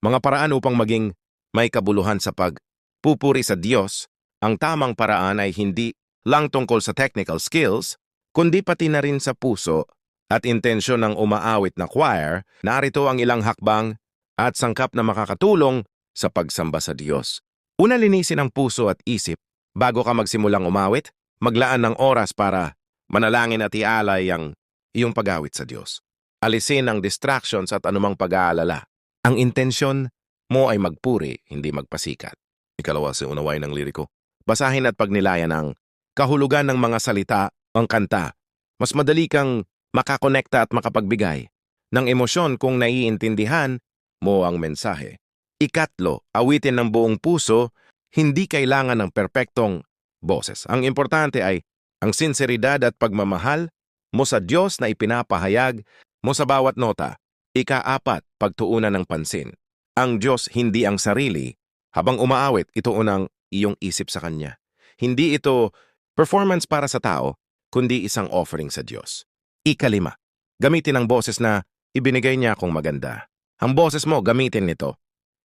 Mga paraan upang maging may kabuluhan sa pagpupuri sa Diyos. Ang tamang paraan ay hindi lang tungkol sa technical skills, kundi pati na rin sa puso at intensyon ng umaawit na choir. Narito ang ilang hakbang at sangkap na makakatulong sa pagsamba sa Diyos. Una, linisin ang puso at isip. Bago ka magsimulang umawit, maglaan ng oras para manalangin at ialay ang iyong pag-awit sa Diyos. Alisin ang distractions at anumang pag-aalala. Ang intensyon mo ay magpuri, hindi magpasikat. Ikalawa, sa unaway ng liriko. Basahin at pagnilayan ang kahulugan ng mga salita ang kanta. Mas madali kang makakonekta at makapagbigay ng emosyon kung naiintindihan mo ang mensahe. Ikatlo, awitin ng buong puso, hindi kailangan ng perpektong boses. Ang importante ay ang sinseridad at pagmamahal mo sa Diyos na ipinapahayag mo sa bawat nota. Ika-apat, pagtuunan ng pansin. Ang Diyos, hindi ang sarili. Habang umaawit, ituon ang iyong isip sa Kanya. Hindi ito performance para sa tao, kundi isang offering sa Diyos. Ikalima, gamitin ang boses na ibinigay niya kung maganda. Ang boses mo, gamitin nito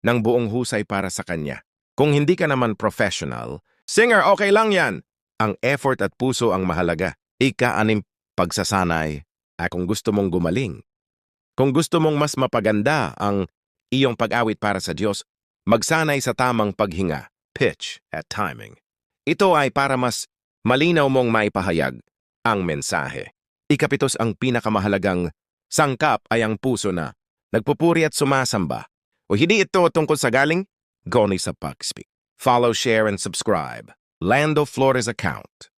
ng buong husay para sa Kanya. Kung hindi ka naman professional, singer, okay lang yan. Ang effort at puso ang mahalaga. Ika-anim, pagsasanay. Kung gusto mong gumaling, kung gusto mong mas mapaganda ang iyong pag-awit para sa Diyos, magsanay sa tamang paghinga, pitch at timing. Ito ay para mas malinaw mong maipahayag ang mensahe. Ikapitos, ang pinakamahalagang sangkap ay ang puso na nagpupuri at sumasamba. O hindi ito tungkol sa galing, goni sa pag-speak. Follow, share, and subscribe. Lando Flores account.